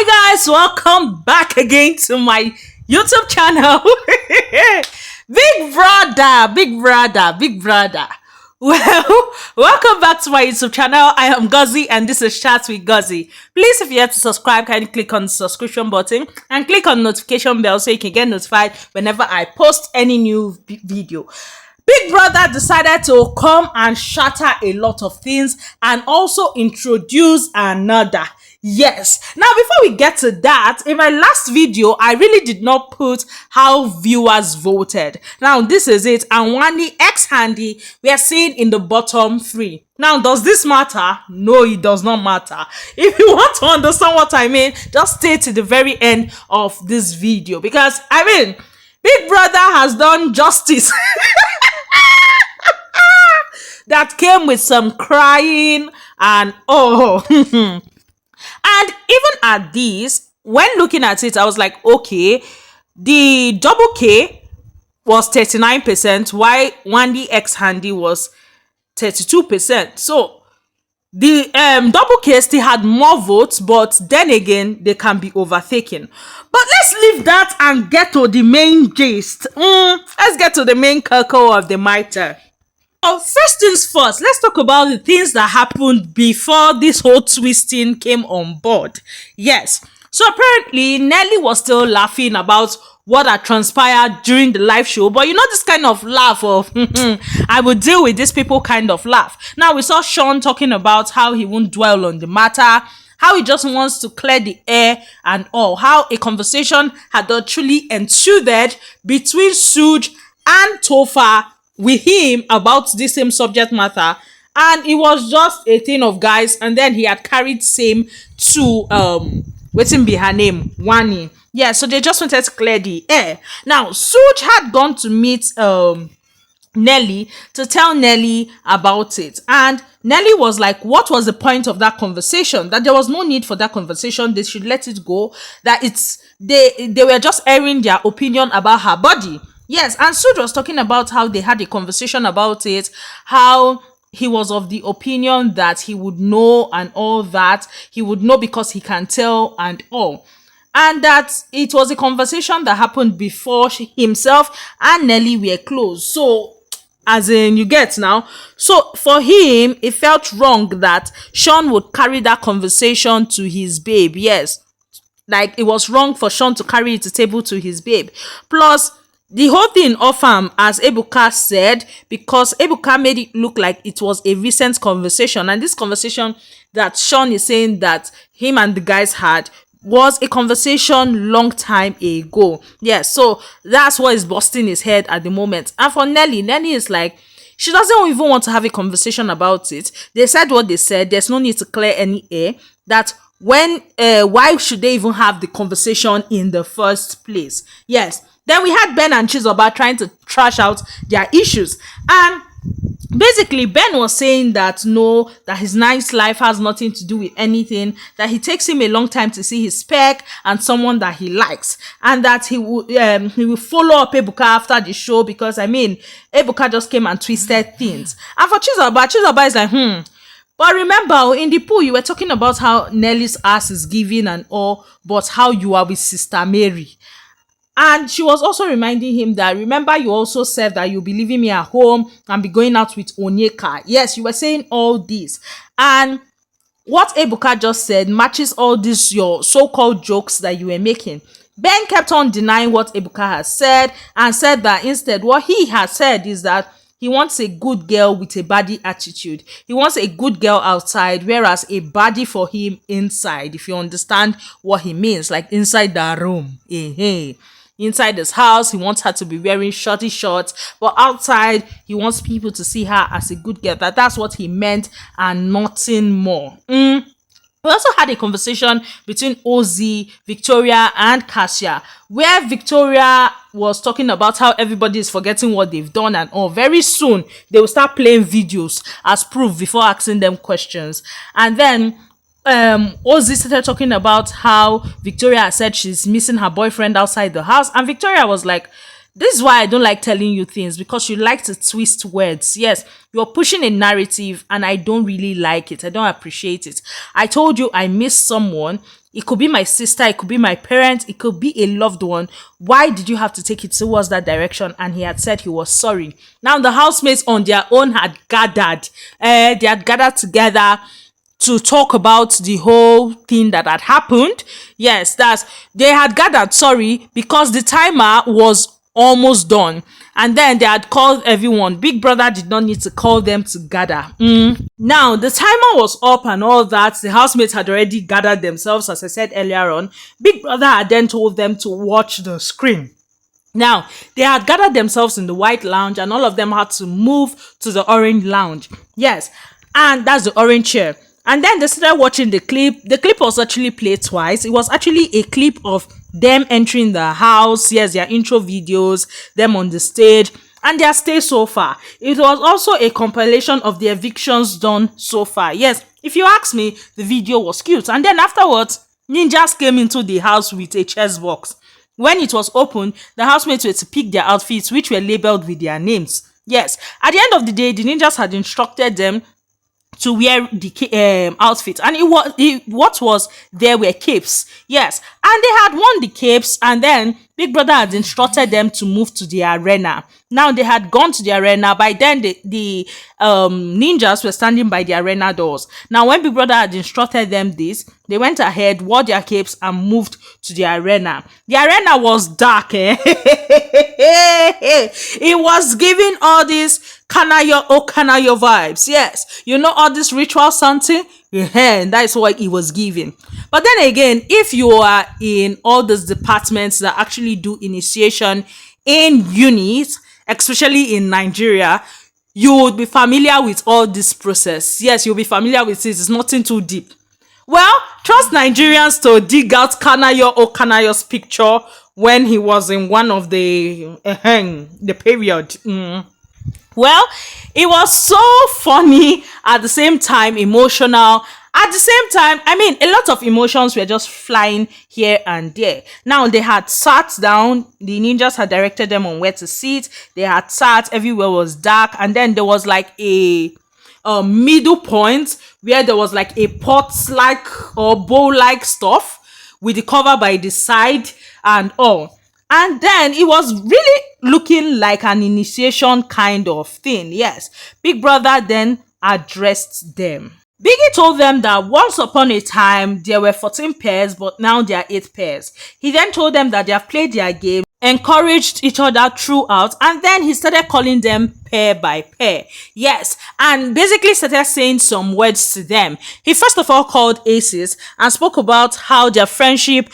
Hi guys, welcome back again to my YouTube channel. Big brother. Well, welcome back to my YouTube channel. I am Guzzy and this is Chat with Guzzy. Please, if you have to subscribe, kindly click on the subscription button and click on the notification bell so you can get notified whenever I post any new video. Big Brother decided to come and shatter a lot of things and also introduce another. Yes. Now, before we get to that, in my last video, I really did not put how viewers voted. Now, this is it. And Wanni X Handy, we are seeing in the bottom 3. Now, does this matter? No, it does not matter. If you want to understand what I mean, just stay to the very end of this video. Because, Big Brother has done justice. That came with some crying and and even at this, when looking at it, I was like, okay, the double K was 39%, while Wanni X Handy was 32%. So the double K still had more votes, but then again, they can be overtaken. But let's leave that and get to the main gist. Let's get to the main cocoa of the matter. So first things first, let's talk about the things that happened before this whole twisting came on board. Yes. So apparently, Nelly was still laughing about what had transpired during the live show. But you know this kind of laugh of, I would deal with these people kind of laugh. Now, we saw Shaun talking about how he won't dwell on the matter, how he just wants to clear the air and all, how a conversation had actually ensued between Suge and Topher with him about this same subject matter, and it was just a thing of guys, and then he had carried same to waiting be her name, Wanni. Yeah, so they just wanted to clear the air. Now, Suge had gone to meet Nelly to tell Nelly about it, and Nelly was like, what was the point of that conversation? That there was no need for that conversation, they should let it go, that they were just airing their opinion about her body. Yes, and Suge was talking about how they had a conversation about it, how he was of the opinion that he would know and all that. He would know because he can tell and all. And that it was a conversation that happened before himself and Nelly were close. So, as in, you get now. So, for him, it felt wrong that Shaun would carry that conversation to his babe. Yes, like it was wrong for Shaun to carry it to table to his babe. Plus, the whole thing off as Ebuka said, because Ebuka made it look like it was a recent conversation, and this conversation that Shaun is saying that him and the guys had was a conversation long time ago. Yeah, so that's what is busting his head at the moment. And for Nelly is like, she doesn't even want to have a conversation about it. They said what they said. There's no need to clear any air. That when why should they even have the conversation in the first place? Yes. Then we had Ben and Chizoba trying to trash out their issues. And basically, Ben was saying that no, that his nice life has nothing to do with anything, that he takes him a long time to see his spec and someone that he likes. And that he will follow up Ebuka after the show because, Ebuka just came and twisted things. And for Chizoba is like, But remember, in the pool, you were talking about how Nelly's ass is giving and all, but how you are with Sister Mary. And she was also reminding him that, remember, you also said that you'll be leaving me at home and be going out with Onyeka. Yes, you were saying all this. And what Ebuka just said matches all these your so-called jokes that you were making. Ben kept on denying what Ebuka has said and said that instead what he has said is that he wants a good girl with a baddie attitude. He wants a good girl outside, whereas a baddie for him inside, if you understand what he means, like inside the room. Inside his house, he wants her to be wearing shorty shorts, but outside, he wants people to see her as a good girl. That's what he meant and nothing more. We also had a conversation between Ozzy, Victoria, and Cassia, where Victoria was talking about how everybody is forgetting what they've done and all. Very soon, they will start playing videos as proof before asking them questions. And then Ozzy started talking about how Victoria said she's missing her boyfriend outside the house, and Victoria was like, This is why I don't like telling you things, because you like to twist words. Yes, you're pushing a narrative and I don't really like it. I don't appreciate it. I told you I miss someone. It could be my sister, it could be my parent, it could be a loved one. Why did you have to take it towards that direction? And he had said he was sorry. Now the housemates on their own had gathered. They had gathered together to talk about the whole thing that had happened. Yes, that's they had gathered, sorry, because the timer was almost done. And then they had called everyone. Big brother did not need to call them to gather. Now, the timer was up and all that. The housemates had already gathered themselves, as I said earlier on. Big brother had then told them to watch the screen. Now, they had gathered themselves in the white lounge and all of them had to move to the orange lounge. Yes, and that's the orange chair. And then they started watching the clip. The clip was actually played twice. It was actually a clip of them entering the house. Yes, their intro videos, them on the stage, and their stay so far. It was also a compilation of the evictions done so far. Yes, if you ask me, the video was cute. And then afterwards, ninjas came into the house with a chess box. When it was opened, the housemates were to pick their outfits, which were labeled with their names. Yes, at the end of the day, the ninjas had instructed them to wear the outfit, and what was there were capes. Yes, and they had won the capes, and then Big Brother had instructed them to move to the arena. Now they had gone to the arena. By then the ninjas were standing by the arena doors. Now when Big Brother had instructed them this, they went ahead, wore their capes, and moved to the arena. The arena was dark. It was giving all these Kanayo vibes. Yes, you know, all this ritual something. Yeah, and that's what it was giving. But then again, if you are in all those departments that actually do initiation in unis, especially in Nigeria, you would be familiar with all this process. Yes, you'll be familiar with it. It's nothing too deep. Well, trust Nigerians to dig out Kanayo's picture when he was in one of the period. Well, it was so funny, at the same time emotional. At the same time, I mean, a lot of emotions were just flying here and there. Now, they had sat down. The ninjas had directed them on where to sit. They had sat. Everywhere was dark. And then there was like a middle point where there was like a pot-like or bowl-like stuff with the cover by the side and all. And then it was really looking like an initiation kind of thing. Yes. Big Brother then addressed them. Biggie told them that once upon a time there were 14 pairs, but now there are 8 pairs. He then told them that they have played their game, encouraged each other throughout, and then he started calling them pair by pair. Yes, and basically started saying some words to them. He first of all called aces and spoke about how their friendship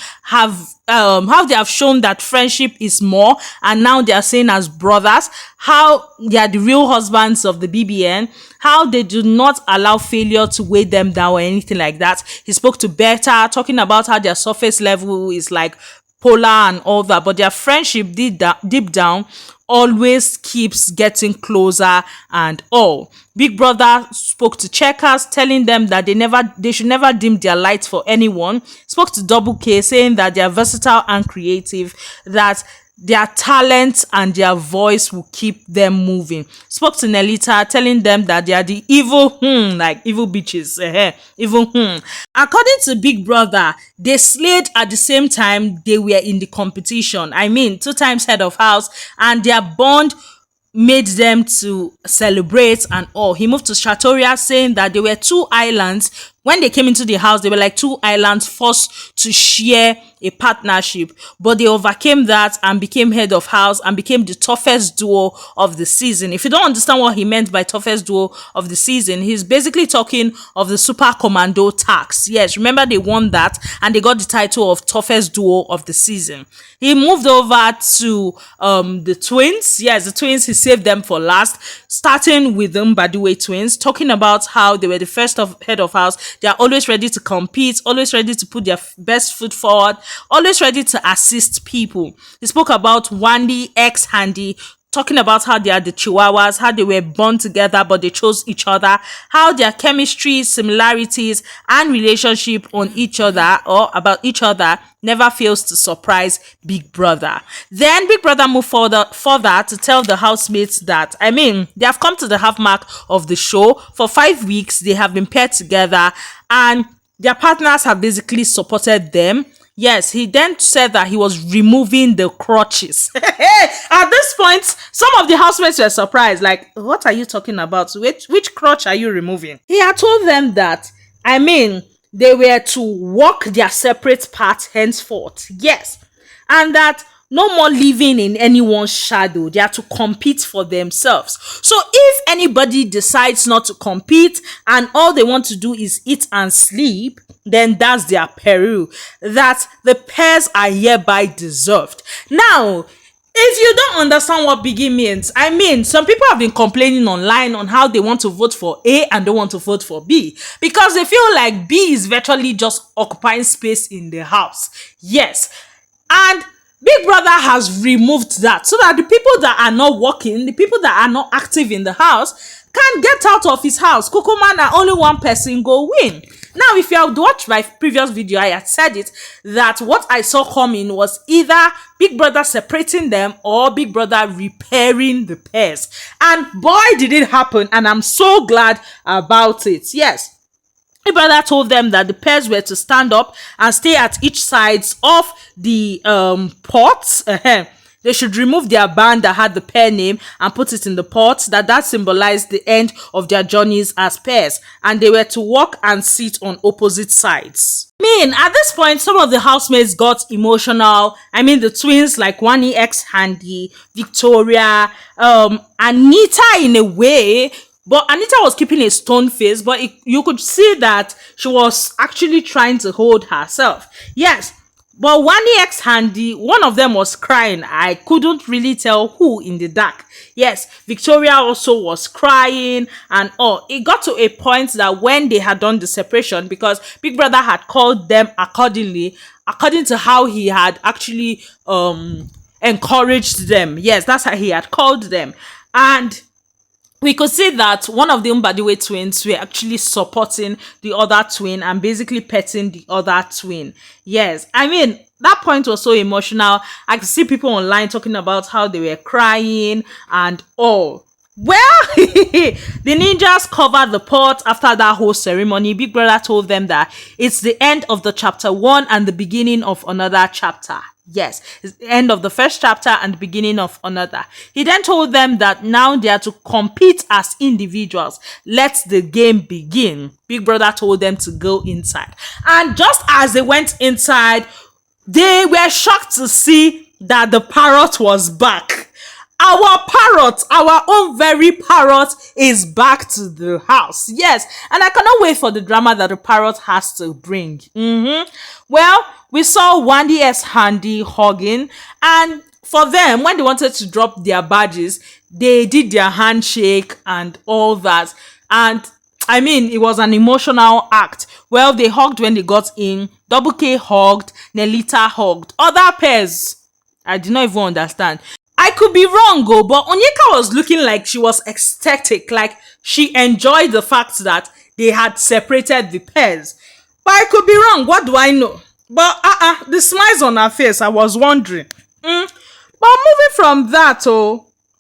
how they have shown that friendship is more, and now they are saying as brothers, how they are the real husbands of the BBN, how they do not allow failure to weigh them down or anything like that. He spoke to Beta, talking about how their surface level is like polar and all that, but their friendship deep down always keeps getting closer and all. Big Brother spoke to checkers, telling them that they should never dim their lights for anyone. Spoke to Double K, saying that they are versatile and creative, that their talent and their voice will keep them moving. Spoke to Nelita, telling them that they are the evil, like evil bitches. Evil. According to Big Brother, they slayed at the same time they were in the competition. I mean, 2 times head of house, and their bond made them to celebrate and all. He moved to Trattoria, saying that they were 2 islands. When they came into the house, they were like 2 islands forced to share a partnership, but they overcame that and became head of house and became the toughest duo of the season. If you don't understand what he meant by toughest duo of the season, he's basically talking of the Super Commando tax. Yes, remember they won that and they got the title of toughest duo of the season. He moved over to the twins. Yes, the twins, he saved them for last, starting with them Baduwe twins, talking about how they were the first head of house. They are always ready to compete, always ready to put their best foot forward, always ready to assist people. He spoke about Wanni, ex-Handy, talking about how they are the chihuahuas, how they were born together but they chose each other, how their chemistry, similarities, and relationship on each other or about each other never fails to surprise Big Brother. Then Big Brother moved further to tell the housemates that, I mean, they have come to the half mark of the show. For 5 weeks, they have been paired together and their partners have basically supported them. Yes, he then said that he was removing the crutches. At this point, some of the housemates were surprised. Like, what are you talking about? Which crutch are you removing? He had told them that, I mean, they were to walk their separate paths henceforth. Yes. And that no more living in anyone's shadow. They are to compete for themselves. So if anybody decides not to compete and all they want to do is eat and sleep, then that's their peril. That the pairs are hereby deserved. Now, if you don't understand what Biggie means, I mean, some people have been complaining online on how they want to vote for A and don't want to vote for B because they feel like B is virtually just occupying space in the house. Yes. And Big Brother has removed that so that the people that are not working, the people that are not active in the house, can get out of his house. Kukuma na only one person go win. Now, if you have watched my previous video, I had said it, that what I saw coming was either Big Brother separating them or Big Brother repairing the pairs. And boy, did it happen. And I'm so glad about it. Yes. Big Brother told them that the pairs were to stand up and stay at each sides of the pots. They should remove their band that had the pair name and put it in the pot. That symbolized the end of their journeys as pairs. And they were to walk and sit on opposite sides. I mean, at this point, some of the housemates got emotional. I mean, the twins like Wanni X Handy, Victoria, Anita in a way. But Anita was keeping a stone face, but you could see that she was actually trying to hold herself. Yes. But Wanni X Handy, one of them was crying. I couldn't really tell who in the dark. Yes, Victoria also was crying and all. It got to a point that when they had done the separation, because Big Brother had called them accordingly, according to how he had actually encouraged them. Yes, that's how he had called them. And we could see that one of the Mbadiwe twins were actually supporting the other twin and basically petting the other twin. Yes, I mean, that point was so emotional. I could see people online talking about how they were crying and all. Well, the ninjas covered the pot after that whole ceremony. Big Brother told them that it's the end of the chapter 1 and the beginning of another chapter. Yes, it's the end of the first chapter and the beginning of another. He then told them that now they are to compete as individuals. Let the game begin. Big Brother told them to go inside. And just as they went inside, they were shocked to see that the parrot was back. Our parrot, our own very parrot, is back to the house. Yes, and I cannot wait for the drama that the parrot has to bring. Well, we saw Wanni X Handy hugging, and for them, when they wanted to drop their badges, they did their handshake and all that. And I mean, it was an emotional act. Well, they hugged when they got in. Double K hugged. Nelita hugged. Other pairs, I did not even understand. I could be wrong, but Onyeka was looking like she was ecstatic, like she enjoyed the fact that they had separated the pairs. But I could be wrong. What do I know? But the smiles on her face, I was wondering. But moving from that,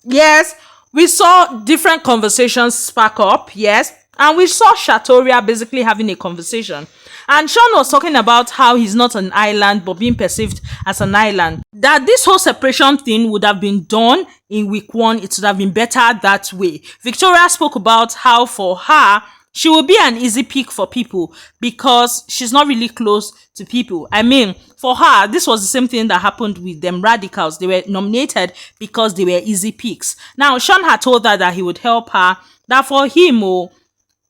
yes, we saw different conversations spark up, yes, and we saw Shatoria basically having a conversation. And Shaun was talking about how he's not an island, but being perceived as an island. That this whole separation thing would have been done in week 1. It would have been better that way. Victoria spoke about how for her, she will be an easy pick for people because she's not really close to people. I mean, for her, this was the same thing that happened with them radicals. They were nominated because they were easy picks. Now, Shaun had told her that he would help her. That for him,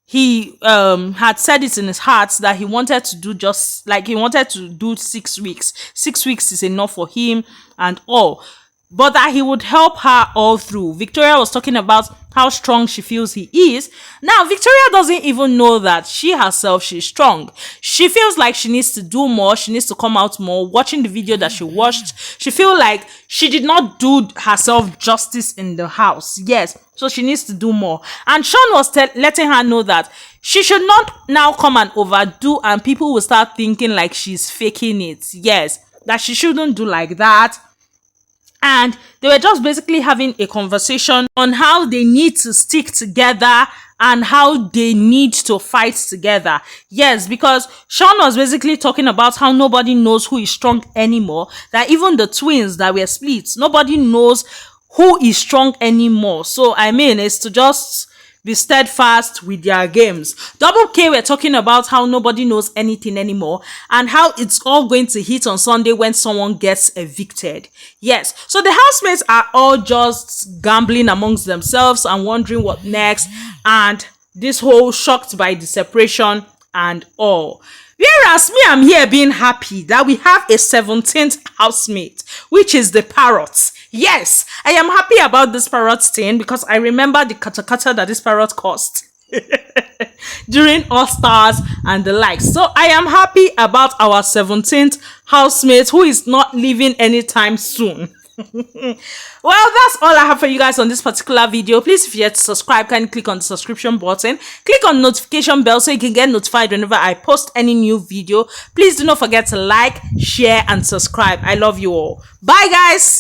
he had said it in his heart that he wanted to do just like he wanted to do 6 weeks. 6 weeks is enough for him and all. but that he would help her all through. Victoria was talking about how strong she feels he is. Now, Victoria doesn't even know that she herself, she's strong. She feels like she needs to do more. She needs to come out more. Watching the video that she watched, she feel like she did not do herself justice in the house. Yes, so she needs to do more. And Shaun was letting her know that she should not now come and overdo, and people will start thinking like she's faking it. Yes, that she shouldn't do like that. And they were just basically having a conversation on how they need to stick together and how they need to fight together. Yes, because Shaun was basically talking about how nobody knows who is strong anymore, that even the twins that were split, nobody knows who is strong anymore. So I mean, it's to just be steadfast with their games. Double K were talking about how nobody knows anything anymore and how it's all going to hit on Sunday when someone gets evicted. Yes, so the housemates are all just gambling amongst themselves and wondering what next, and this whole shocked by the separation and all. Whereas me, I'm here being happy that we have a 17th housemate, which is the parrot. Yes, I am happy about this parrot thing because I remember the kata that this parrot cost during All Stars and the likes. So I am happy about our 17th housemate who is not leaving anytime soon. Well, that's all I have for you guys on this particular video. Please, if you're yet to subscribe, can you click on the subscription button, click on the notification bell so you can get notified whenever I post any new video. Please do not forget to like, share and subscribe. I love you all. Bye guys.